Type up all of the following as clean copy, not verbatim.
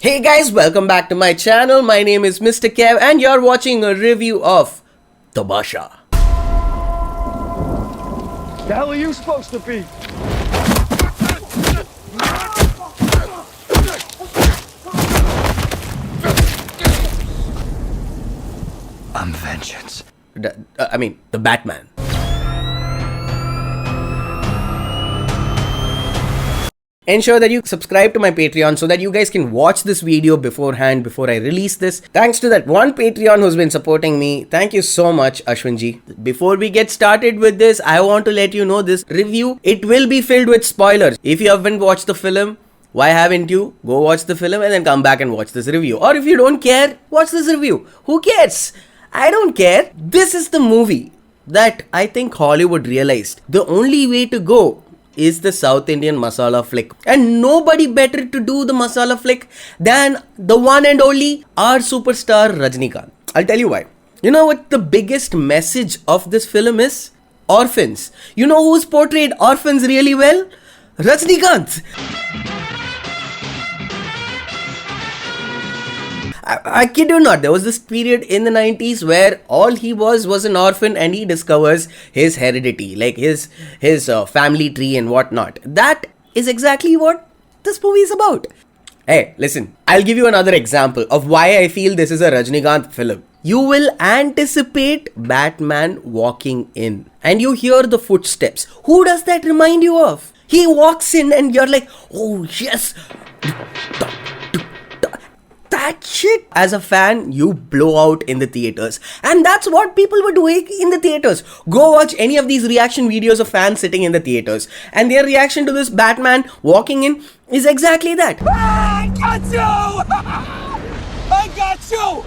Hey guys, welcome back to my channel. My name is Mr. Kev and you're watching a review of Tabasha. The hell are you supposed to be? I'm vengeance. The Batman. Ensure that you subscribe to my Patreon so that you guys can watch this video beforehand before I release this. Thanks to that one Patreon who's been supporting me. Thank you so much, Ashwinji. Before we get started with this, I want to let you know this review, it will be filled with spoilers. If you haven't watched the film, why haven't you? Go watch the film and then come back and watch this review. Or if you don't care, watch this review. Who cares? I don't care. This is the movie that I think Hollywood realized. The only way to go is the South Indian masala flick. And nobody better to do the masala flick than the one and only our superstar Rajinikanth. I'll tell you why. You know what the biggest message of this film is? Orphans. You know who's portrayed orphans really well? Rajinikanth. I kid you not, there was this period in the 90s where all he was an orphan and he discovers his heredity, like his family tree and whatnot. That is exactly what this movie is about. Hey, listen, I'll give you another example of why I feel this is a Rajinikanth film. You will anticipate Batman walking in and you hear the footsteps. Who does that remind you of? He walks in and you're like, oh yes. That shit, as a fan, you blow out in the theaters. And that's what people were doing in the theaters. Go watch any of these reaction videos of fans sitting in the theaters. And their reaction to this Batman walking in is exactly that. I got you! I got you!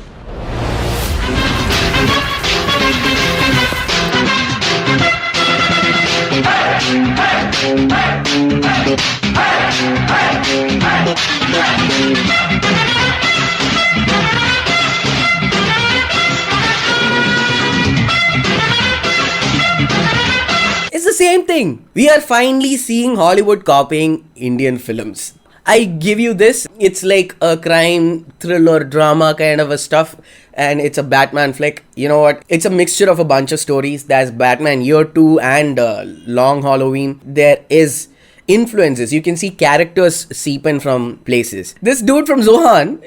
It's the same thing. We are finally seeing Hollywood copying Indian films. I give you this, it's like a crime, thriller, drama kind of a stuff, and it's a Batman flick. You know what? It's a mixture of a bunch of stories. There's Batman Year 2 and Long Halloween. There is influences. You can see characters seep in from places. This dude from Zohan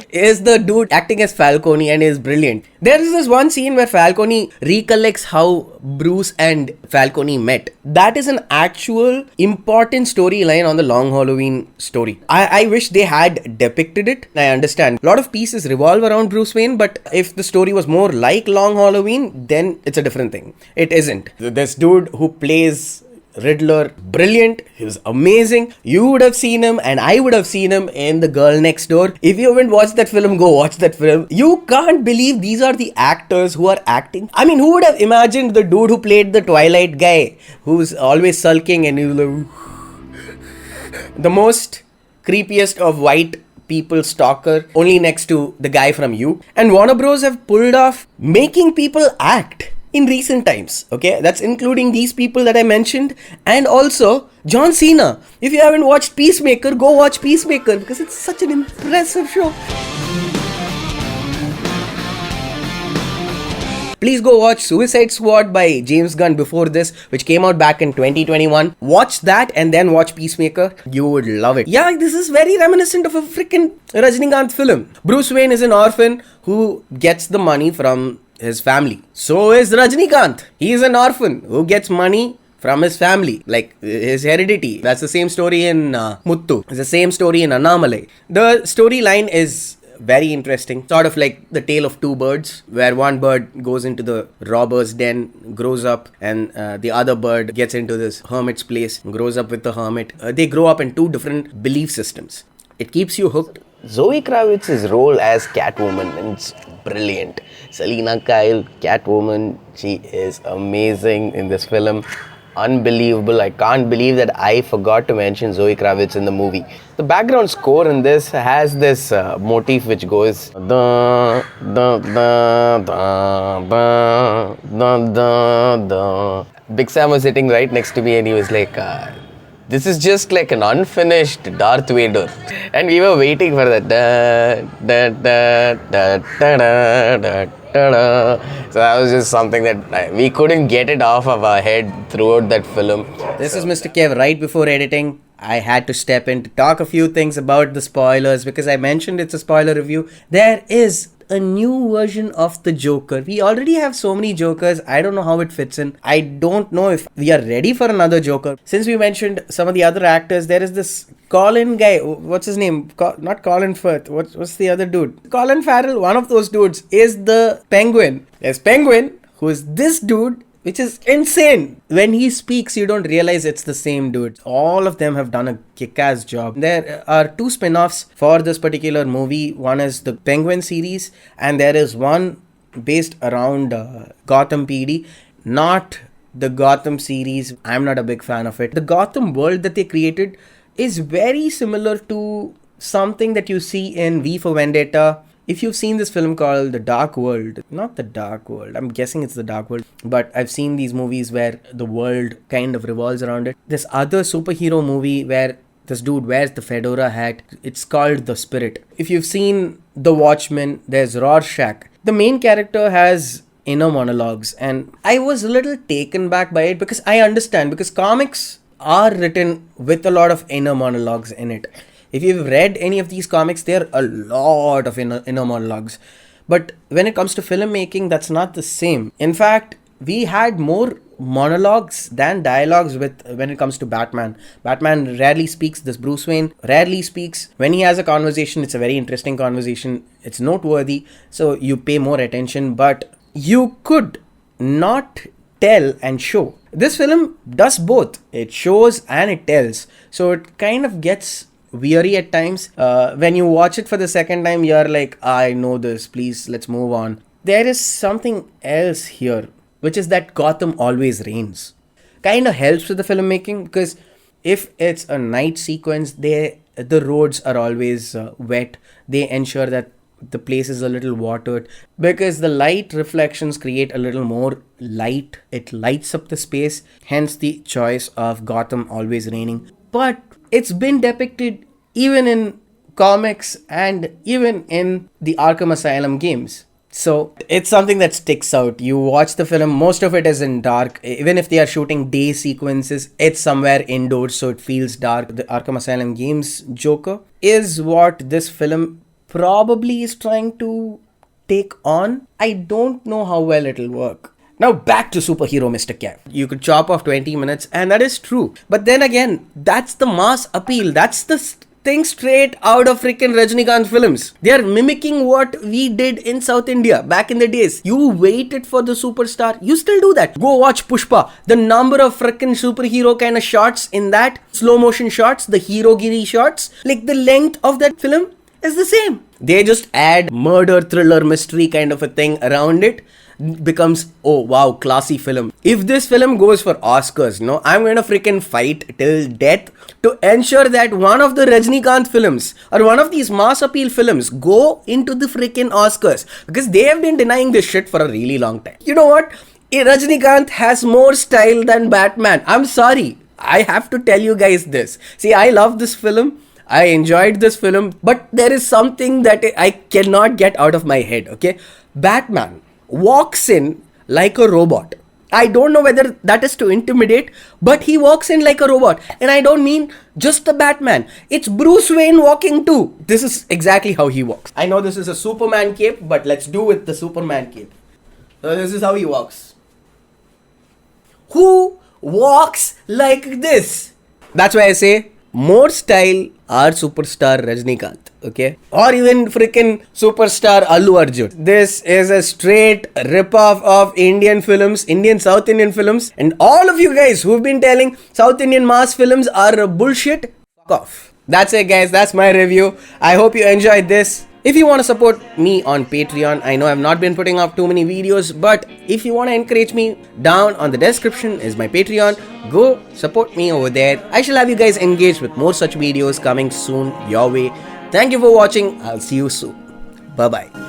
is the dude acting as Falcone and is brilliant. There is this one scene where Falcone recollects how Bruce and Falcone met. That is an actual important storyline on the Long Halloween story. I wish they had depicted it. I understand. A lot of pieces revolve around Bruce Wayne, but if the story was more like Long Halloween, then it's a different thing. It isn't. This dude who plays Riddler, brilliant. He was amazing. You would have seen him and I would have seen him in The Girl Next Door. If you haven't watched that film, go watch that film. You can't believe these are the actors who are acting. I mean, who would have imagined the dude who played the Twilight guy, who's always sulking and he's like the most creepiest of white people stalker, only next to the guy from You. And Warner Bros have pulled off making people act in recent times, okay? That's including these people that I mentioned and also John Cena. If you haven't watched Peacemaker, go watch Peacemaker because it's such an impressive show. Please go watch Suicide Squad by James Gunn before this, which came out back in 2021. Watch that and then watch Peacemaker. You would love it. Yeah, this is very reminiscent of a freaking Rajinikanth film. Bruce Wayne is an orphan who gets the money from his family. So is Rajinikanth. He is an orphan who gets money from his family, like his heredity. That's the same story in Muttu. It's the same story in Annamalai. The storyline is very interesting. Sort of like the tale of two birds, where one bird goes into the robber's den, grows up, and the other bird gets into this hermit's place, grows up with the hermit. They grow up in two different belief systems. It keeps you hooked. Zoe Kravitz's role as Catwoman is brilliant. Selina Kyle, Catwoman, she is amazing in this film. Unbelievable. I can't believe that I forgot to mention Zoe Kravitz in the movie. The background score in this has this motif which goes da da da da da da da da. Big Sam was sitting right next to me and he was like, This is just like an unfinished Darth Vader. And we were waiting for that. So that was just something that we couldn't get it off of our head throughout that film. This is Mr. Kev. Right before editing, I had to step in to talk a few things about the spoilers because I mentioned it's a spoiler review. There is a new version of the Joker. We already have so many Jokers. I don't know how it fits in. I don't know if we are ready for another Joker. Since we mentioned some of the other actors, there is this Colin guy. What's his name? Not Colin Firth. What's the other dude? Colin Farrell. One of those dudes is the Penguin. There's Penguin, who is this dude, which is insane. When he speaks, you don't realize it's the same dude. All of them have done a kick-ass job. There are 2 spin-offs for this particular movie. One is the Penguin series, and there is one based around Gotham PD. Not the Gotham series. I'm not a big fan of it. The Gotham world that they created is very similar to something that you see in V for Vendetta. If you've seen this film called The Dark World, not The Dark World, I'm guessing it's The Dark World, but I've seen these movies where the world kind of revolves around it. This other superhero movie where this dude wears the fedora hat, it's called The Spirit. If you've seen The Watchmen, there's Rorschach. The main character has inner monologues, and I was a little taken back by it because I understand, because comics are written with a lot of inner monologues in it. If you've read any of these comics, there are a lot of inner monologues. But when it comes to filmmaking, that's not the same. In fact, we had more monologues than dialogues when it comes to Batman. Batman rarely speaks. This Bruce Wayne rarely speaks. When he has a conversation, it's a very interesting conversation. It's noteworthy, so you pay more attention. But you could not tell and show. This film does both. It shows and it tells. So it kind of gets weary at times. When you watch it for the second time, you're like, I know this, please let's move on. There is something else here, which is that Gotham always rains. Kind of helps with the filmmaking, because if it's a night sequence, the roads are always wet. They ensure that the place is a little watered, because the light reflections create a little more light. It lights up the space, hence the choice of Gotham always raining. But it's been depicted even in comics and even in the Arkham Asylum games. So it's something that sticks out. You watch the film, most of it is in dark. Even if they are shooting day sequences, it's somewhere indoors, so it feels dark. The Arkham Asylum games Joker is what this film probably is trying to take on. I don't know how well it'll work. Now back to superhero Mr. Kev. You could chop off 20 minutes, and that is true. But then again, that's the mass appeal. That's the thing straight out of freaking Rajinikanth films. They are mimicking what we did in South India back in the days. You waited for the superstar. You still do that. Go watch Pushpa. The number of freaking superhero kind of shots in that, slow motion shots, the hero-giri shots, like the length of that film is the same. They just add murder, thriller, mystery kind of a thing around it. Becomes, oh wow, classy film. If this film goes for Oscars, I'm going to freaking fight till death to ensure that one of the Rajinikanth films or one of these mass appeal films go into the freaking Oscars, because they have been denying this shit for a really long time. You know what? Rajinikanth has more style than Batman. I'm sorry, I have to tell you guys this. See, I love this film. I enjoyed this film, but there is something that I cannot get out of my head, okay? Batman walks in like a robot. I don't know whether that is to intimidate, but he walks in like a robot. And I don't mean just the Batman. It's Bruce Wayne walking too. This is exactly how he walks. I know this is a Superman cape, but let's do with the Superman cape. So this is how he walks. Who walks like this? That's why I say more style our superstar Rajinikanth, okay? Or even freaking superstar Allu Arjun. This is a straight rip-off of Indian films, South Indian films. And all of you guys who've been telling South Indian mass films are bullshit, fuck off. That's it guys, that's my review. I hope you enjoyed this. If you want to support me on Patreon, I know I've not been putting up too many videos, but if you want to encourage me, down on the description is my Patreon. Go support me over there. I shall have you guys engaged with more such videos coming soon your way. Thank you for watching. I'll see you soon. Bye-bye.